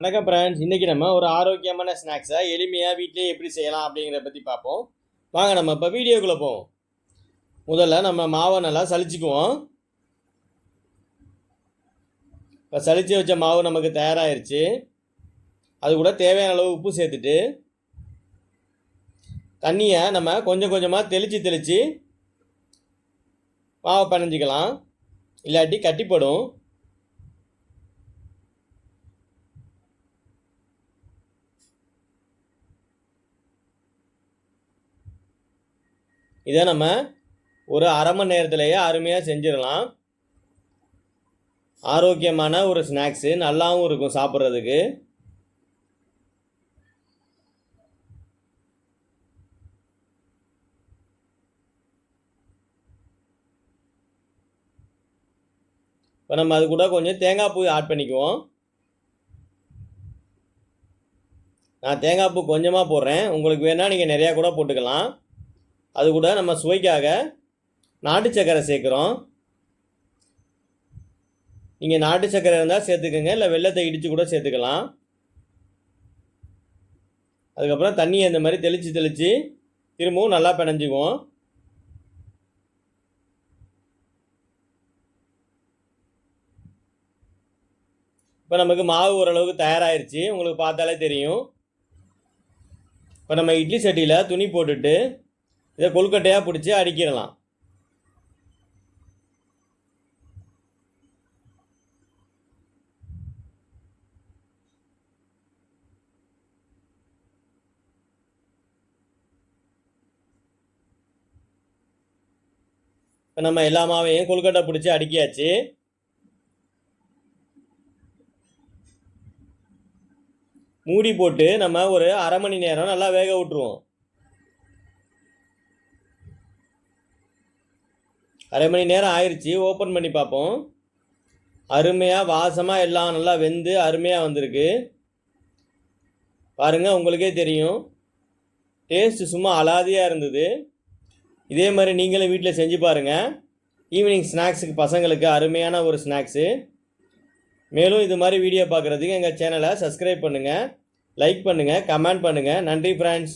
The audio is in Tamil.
வணக்கம் ஃப்ரெண்ட்ஸ். இன்றைக்கி நம்ம ஒரு ஆரோக்கியமான ஸ்நாக்ஸை எளிமையாக வீட்டிலேயே எப்படி செய்யலாம் அப்படிங்கிறத பற்றி பார்ப்போம். வாங்க நம்ம இப்போ வீடியோக்குள்ளே போவோம். முதல்ல நம்ம மாவை நல்லா சலிச்சுக்குவோம். இப்போ சலிச்சு வச்ச மாவு நமக்கு தயாராகிருச்சு. அது கூட தேவையான அளவு உப்பு சேர்த்துட்டு தண்ணியை நம்ம கொஞ்சம் கொஞ்சமாக தெளித்து மாவை பிணைஞ்சிக்கலாம், இல்லாட்டி கட்டிப்படும். இதை நம்ம ஒரு அரை மணி நேரத்திலேயே அருமையாக செஞ்சிடலாம். ஆரோக்கியமான ஒரு ஸ்நாக்ஸு, நல்லாவும் இருக்கும் சாப்பிட்றதுக்கு. இப்போ நம்ம அது கூட கொஞ்சம் தேங்காய் பூ ஆட் பண்ணிக்குவோம். நான் தேங்காய் பூ கொஞ்சமாக போடுறேன், உங்களுக்கு வேணால் நீங்கள் நிறையா கூட போட்டுக்கலாம். அது கூட நம்ம சுவைக்காக நாட்டு சர்க்கரை சேர்க்குறோம். நீங்கள் நாட்டு சர்க்கரை இருந்தால் சேர்த்துக்கோங்க, இல்லை வெல்லத்தை இடித்து கூட சேர்த்துக்கலாம். அதுக்கப்புறம் தண்ணியை இந்த மாதிரி தெளித்து திரும்பவும் நல்லா பிணைஞ்சுக்குவோம். இப்போ நமக்கு மாவு ஓரளவுக்கு தயாராகிருச்சு, உங்களுக்கு பார்த்தாலே தெரியும். இப்போ நம்ம இட்லி சட்டியில் துணி போட்டுட்டு இதை கொழுக்கட்டையாக பிடிச்சி அடிக்கிடலாம். இப்போ நம்ம எல்லா மாவையும் கொழுக்கட்டை பிடிச்சி அடுக்கியாச்சு. மூடி போட்டு நம்ம ஒரு அரை மணி நேரம் நல்லா வேக விட்டுருவோம். அரை மணி நேரம் ஆயிடுச்சு, ஓப்பன் பண்ணி பார்ப்போம். அருமையாக வாசமாக எல்லாம் நல்லா வெந்து அருமையாக வந்திருக்கு பாருங்கள், உங்களுக்கே தெரியும். டேஸ்ட்டு சும்மா அலாதியாக இருந்தது. இதே மாதிரி நீங்களும் வீட்டில் செஞ்சு பாருங்கள். ஈவினிங் ஸ்நாக்ஸுக்கு பசங்களுக்கு அருமையான ஒரு ஸ்நாக்ஸு. மேலும் இது மாதிரி வீடியோ பார்க்குறதுக்கு எங்கள் சேனலை சப்ஸ்கிரைப் பண்ணுங்கள், லைக் பண்ணுங்கள், கமெண்ட் பண்ணுங்கள். நன்றி ஃப்ரெண்ட்ஸ்.